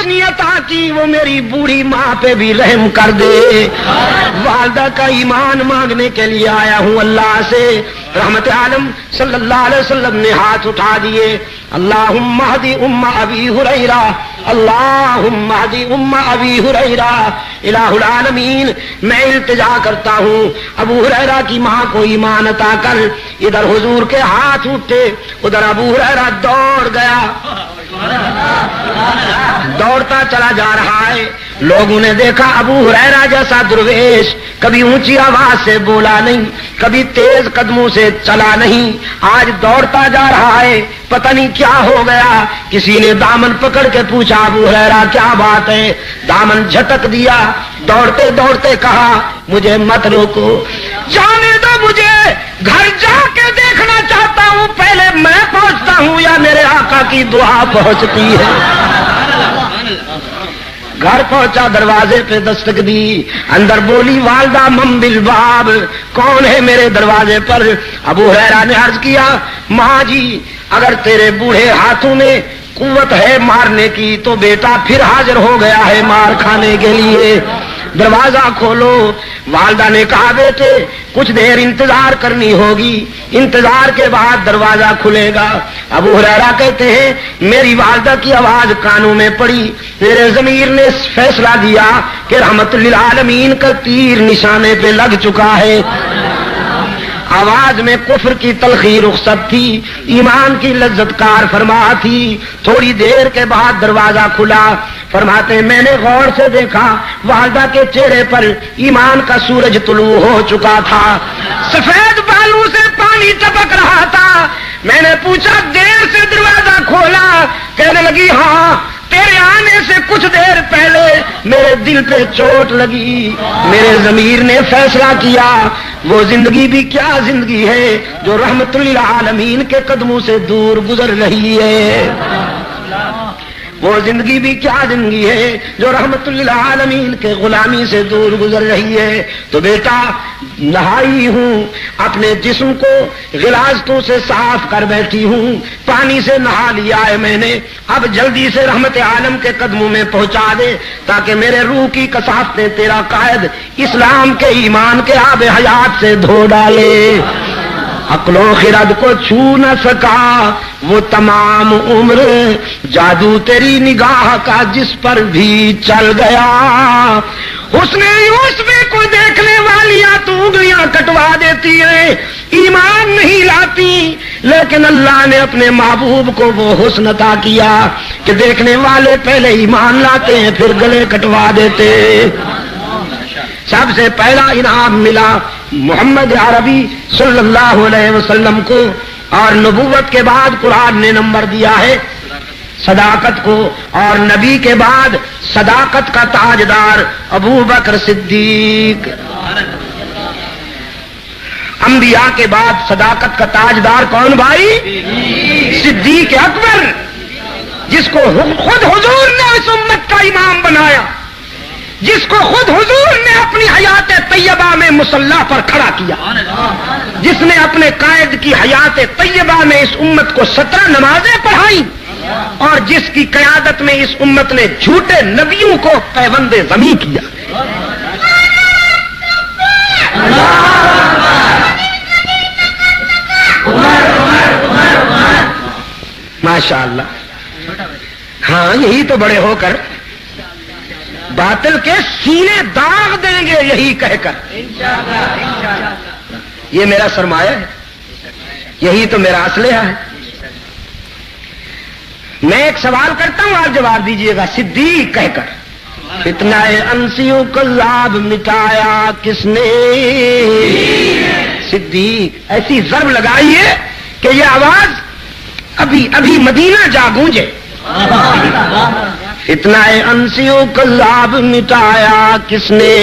نیت آتی وہ میری بوڑھی ماں پہ بھی رحم کر دے. والدہ کا ایمان مانگنے کے لیے آیا ہوں اللہ سے. رحمت عالم صلی اللہ علیہ وسلم نے ہاتھ اٹھا دیے. اللہم اہدی ام ابی ہریرہ، اللہم اہدی ام ابی ہریرہ. الہ العالمین میں التجا کرتا ہوں ابو ہریرہ کی ماں کو ایمان عطا کر. ادھر حضور کے ہاتھ اٹھے، ادھر ابو ہریرہ دوڑ گیا، دوڑتا چلا جا رہا ہے. لوگوں نے دیکھا ابو ہریرہ جیسا درویش کبھی اونچی آواز سے بولا نہیں، کبھی تیز قدموں سے چلا نہیں، آج دوڑتا جا رہا ہے. پتہ نہیں کیا ہو گیا. کسی نے دامن پکڑ کے پوچھا ابو ہریرہ کیا بات ہے؟ دامن جھٹک دیا. دوڑتے دوڑتے کہا مجھے مت روکو، جانے دو، مجھے گھر جا کے دیکھنا چاہتا ہوں. پہلے میں پہنچتا ہوں یا میرے آقا کی دعا پہنچتی ہے. گھر پہنچا، دروازے پہ دستک دی. اندر بولی والدہ من بالباب، کون ہے میرے دروازے پر؟ ابو ہریرہ نے عرض کیا ماں جی اگر تیرے بوڑھے ہاتھوں میں قوت ہے مارنے کی تو بیٹا پھر حاضر ہو گیا ہے مار کھانے کے لیے، دروازہ کھولو. والدہ نے کہا بیٹے کچھ دیر انتظار کرنی ہوگی، انتظار کے بعد دروازہ کھلے گا. ابو ہریرہ کہتے ہیں میری والدہ کی آواز کانوں میں پڑی. میرے ضمیر نے فیصلہ دیا کہ رحمت للعالمین کا تیر نشانے پہ لگ چکا ہے. آواز میں کفر کی تلخی رخصت تھی، ایمان کی لذت کار فرما تھی. تھوڑی دیر کے بعد دروازہ کھلا. فرماتے میں نے غور سے دیکھا والدہ کے چہرے پر ایمان کا سورج طلوع ہو چکا تھا، سفید بالوں سے پانی ٹپک رہا تھا. میں نے پوچھا دیر سے دروازہ کھولا؟ کہنے لگی ہاں تیرے آنے سے کچھ دیر پہلے میرے دل پہ چوٹ لگی. میرے ضمیر نے فیصلہ کیا وہ زندگی بھی کیا زندگی ہے جو رحمت للعالمین کے قدموں سے دور گزر رہی ہے. وہ زندگی بھی کیا زندگی ہے جو رحمت للعالمین کے غلامی سے دور گزر رہی ہے. تو بیٹا نہائی ہوں، اپنے جسم کو غلاظتوں سے صاف کر بیٹھی ہوں، پانی سے نہا لیا ہے میں نے. اب جلدی سے رحمت عالم کے قدموں میں پہنچا دے تاکہ میرے روح کی کثافتیں تیرا قائد اسلام کے ایمان کے آب حیات سے دھو ڈالے. عقل و خرد کو چھو نہ سکا وہ تمام عمر، جادو تیری نگاہ کا جس پر بھی چل گیا. حسن یوسف کو دیکھنے والیاں تو انگلیاں کٹوا دیتی ہیں، ایمان نہیں لاتی، لیکن اللہ نے اپنے محبوب کو وہ حسن عطا کیا کہ دیکھنے والے پہلے ایمان لاتے ہیں پھر گلے کٹوا دیتے. سب سے پہلا انعام ملا محمد عربی صلی اللہ علیہ وسلم کو، اور نبوت کے بعد قرآن نے نمبر دیا ہے صداقت کو، اور نبی کے بعد صداقت کا تاجدار ابو بکر صدیق. انبیاء کے بعد صداقت کا تاجدار کون بھائی؟ صدیق اکبر، جس کو خود حضور نے اس امت کا امام بنایا، جس کو خود حضور نے اپنی حیات طیبہ میں مصلی پر کھڑا کیا، جس نے اپنے قائد کی حیات طیبہ میں اس امت کو 17 نمازیں پڑھائیں، اور جس کی قیادت میں اس امت نے جھوٹے نبیوں کو پیوند ضمی کیا. ماشاء اللہ. ہاں یہی تو بڑے ہو کر باطل کے سینے داغ دیں گے، یہی کہہ کر یہ میرا سرمایہ ہے، یہی تو میرا اسلحہ ہے. میں ایک سوال کرتا ہوں آپ جواب دیجئے گا. صدیق کہہ کر فتنہ انسیوں کا لابھ مٹایا کس نے؟ صدیق ایسی ضرب لگائیے کہ یہ آواز ابھی ابھی مدینہ جا گونجے. فتنہ انسیوں کا لابھ مٹایا کس نے؟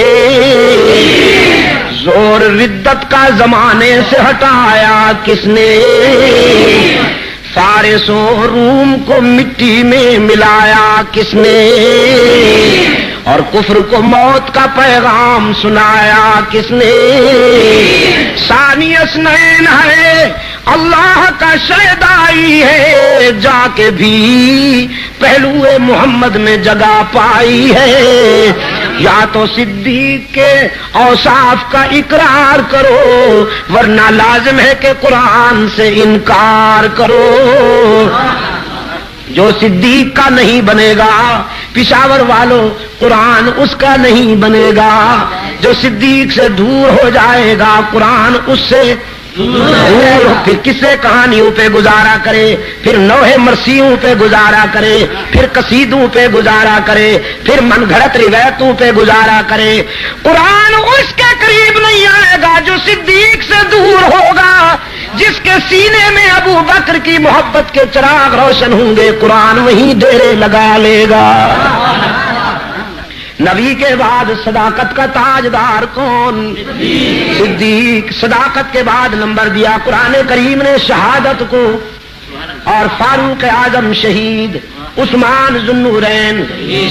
زور ردت کا زمانے سے ہٹایا کس نے؟ فارس و روم کو مٹی میں ملایا کس نے؟ اور کفر کو موت کا پیغام سنایا کس نے؟ ثانی اثنین ہے اللہ کا شیدائی ہے، جا کے بھی پہلوئے محمد میں جگہ پائی ہے۔ یا تو صدیق کے اوصاف کا اقرار کرو، ورنہ لازم ہے کہ قرآن سے انکار کرو۔ جو صدیق کا نہیں بنے گا پشاور والوں، قرآن اس کا نہیں بنے گا۔ جو صدیق سے دور ہو جائے گا قرآن اس سے دور، پھر کسے کہانیوں پہ گزارا کرے، پھر نوحے مرثیوں پہ گزارا کرے، پھر قصیدوں پہ گزارا کرے، پھر من گھڑت روایتوں پہ گزارا کرے۔ قرآن اس کے قریب نہیں آئے گا جو صدیق سے دور ہوگا۔ جس کے سینے میں ابو بکر کی محبت کے چراغ روشن ہوں گے قرآن وہیں ڈیرے لگا لے گا۔ نبی کے بعد صداقت کا تاجدار کون؟ صدیق۔ صداقت کے بعد نمبر دیا قرآن کریم نے شہادت کو، اور فاروق اعظم شہید، عثمان ذو النورین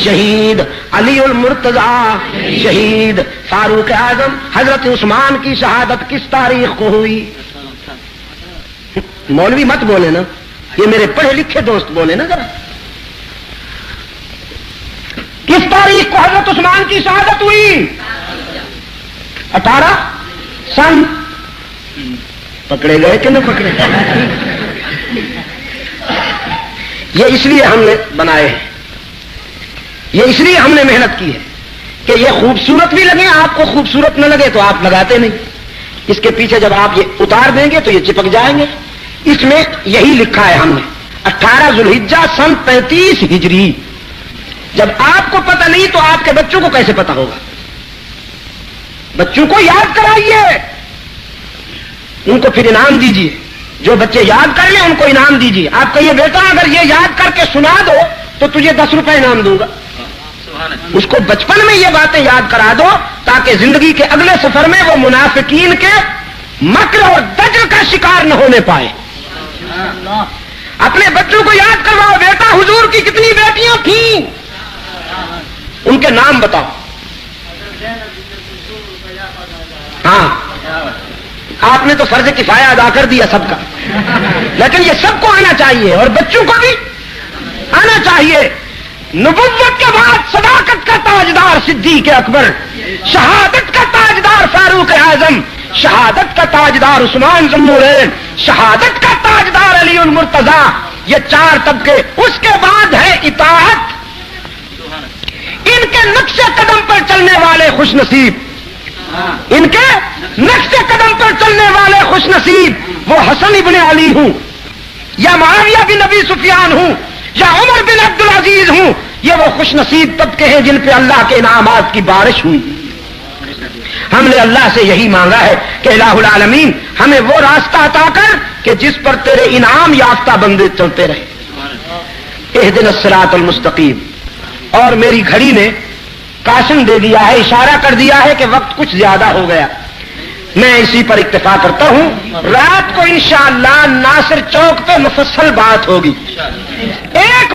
شہید، علی المرتضی شہید۔ فاروق اعظم حضرت عثمان کی شہادت کس تاریخ کو ہوئی؟ مولوی مت بولے نا، یہ میرے پڑھے لکھے دوست بولے نا ذرا، کس تاریخ کو حضرت عثمان کی شہادت ہوئی؟ 18 سن۔ پکڑے گئے کہ نہ پکڑے گئے؟ یہ اس لیے ہم نے بنائے ہیں، یہ اس لیے ہم نے محنت کی ہے کہ یہ خوبصورت بھی لگے، آپ کو خوبصورت نہ لگے تو آپ لگاتے نہیں۔ اس کے پیچھے جب آپ یہ اتار دیں گے تو یہ چپک جائیں گے۔ اس میں یہی لکھا ہے ہم نے 18 ذوالحجہ سن 35 ہجری۔ جب آپ کو پتہ نہیں تو آپ کے بچوں کو کیسے پتہ ہوگا؟ بچوں کو یاد کرائیے، ان کو پھر انعام دیجیے۔ جو بچے یاد کر لیں ان کو انعام دیجیے۔ آپ کہیے بیٹا اگر یہ یاد کر کے سنا دو تو تجھے 10 روپے انعام دوں گا۔ اس کو بچپن میں یہ باتیں یاد کرا دو تاکہ زندگی کے اگلے سفر میں وہ منافقین کے مکر اور دجل کا شکار نہ ہونے پائے۔ اپنے بچوں کو یاد کرواؤ، بیٹا حضور کی کتنی بیٹیاں تھیں، ان کے نام بتاؤ۔ ہاں آپ نے تو فرض کفایہ ادا کر دیا سب کا، لیکن یہ سب کو آنا چاہیے اور بچوں کو بھی آنا چاہیے۔ نبوت کے بعد صداقت کا تاجدار صدیق اکبر، شہادت کا تاجدار فاروق اعظم، شہادت کا تاجدار عثمان ذو النورین، شہادت کا تاجدار علی المرتضی۔ یہ 4 طبقے۔ اس کے بعد ہے اطاعت۔ ان کے نقش قدم پر چلنے والے خوش نصیب، ان کے نقش قدم پر چلنے والے خوش نصیب، وہ حسن ابن علی ہوں یا معاویہ بن ابی سفیان ہوں یا عمر بن عبد العزیز ہوں، یہ وہ خوش نصیب طبقے ہیں جن پہ اللہ کے انعامات کی بارش ہوئی۔ ہم نے اللہ سے یہی مانگا ہے کہ الہ العالمین ہمیں وہ راستہ عطا کر کہ جس پر تیرے انعام یافتہ بندے چلتے رہے۔ اہدنا الصراط المستقیم۔ اور میری گھڑی نے کاشن دے دیا ہے، اشارہ کر دیا ہے کہ وقت کچھ زیادہ ہو گیا، میں اسی پر اکتفا کرتا ہوں۔ رات کو انشاءاللہ ناصر چوک پہ مفصل بات ہوگی۔ ایک